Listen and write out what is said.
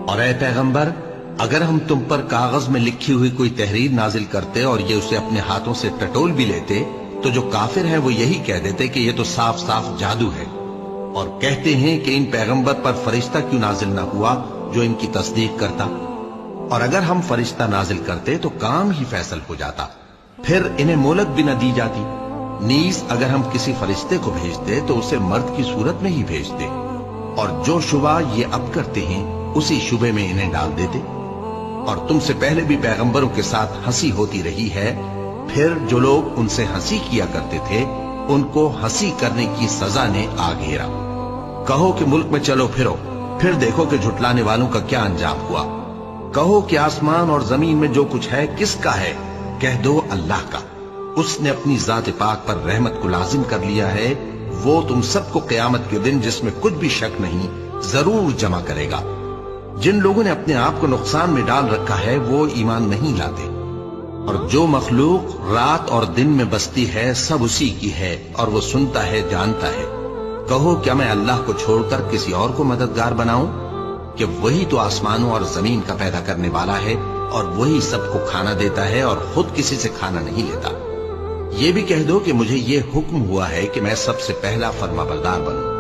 اور اے پیغمبر، اگر ہم تم پر کاغذ میں لکھی ہوئی کوئی تحریر نازل کرتے اور یہ اسے اپنے ہاتھوں سے ٹٹول بھی لیتے تو جو کافر ہیں وہ یہی کہہ دیتے کہ یہ تو صاف صاف جادو ہے، اور کہتے ہیں کہ ان پیغمبر پر فرشتہ کیوں نازل نہ ہوا جو ان کی تصدیق کرتا، اور اگر ہم فرشتہ نازل کرتے تو کام ہی فیصل ہو جاتا، پھر انہیں مہلت بھی نہ دی جاتی۔ نیز اگر ہم کسی فرشتے کو بھیجتے تو اسے مرد کی صورت میں ہی بھیجتے، اور جو شبہ یہ اب کرتے ہیں اسی شبے میں انہیں ڈال دیتے۔ اور تم سے پہلے بھی پیغمبروں کے ساتھ ہنسی ہوتی رہی ہے، پھر جو لوگ ان سے ہنسی کیا کرتے تھے ان کو ہنسی کرنے کی سزا نے آ گھیرا۔ کہو کہ ملک میں چلو پھرو، پھر دیکھو کہ جھٹلانے والوں کا کیا انجام ہوا۔ کہو کہ آسمان اور زمین میں جو کچھ ہے کس کا ہے؟ کہہ دو اللہ کا۔ اس نے اپنی ذات پاک پر رحمت کو لازم کر لیا ہے، وہ تم سب کو قیامت کے دن جس میں کچھ بھی شک نہیں ضرور جمع کرے گا۔ جن لوگوں نے اپنے آپ کو نقصان میں ڈال رکھا ہے وہ ایمان نہیں لاتے، اور جو مخلوق رات اور دن میں بستی ہے سب اسی کی ہے، اور وہ سنتا ہے جانتا ہے۔ کہو کیا میں اللہ کو چھوڑ کر کسی اور کو مددگار بناؤں؟ کہ وہی تو آسمانوں اور زمین کا پیدا کرنے والا ہے، اور وہی سب کو کھانا دیتا ہے اور خود کسی سے کھانا نہیں لیتا۔ یہ بھی کہہ دو کہ مجھے یہ حکم ہوا ہے کہ میں سب سے پہلا فرما بردار بنوں۔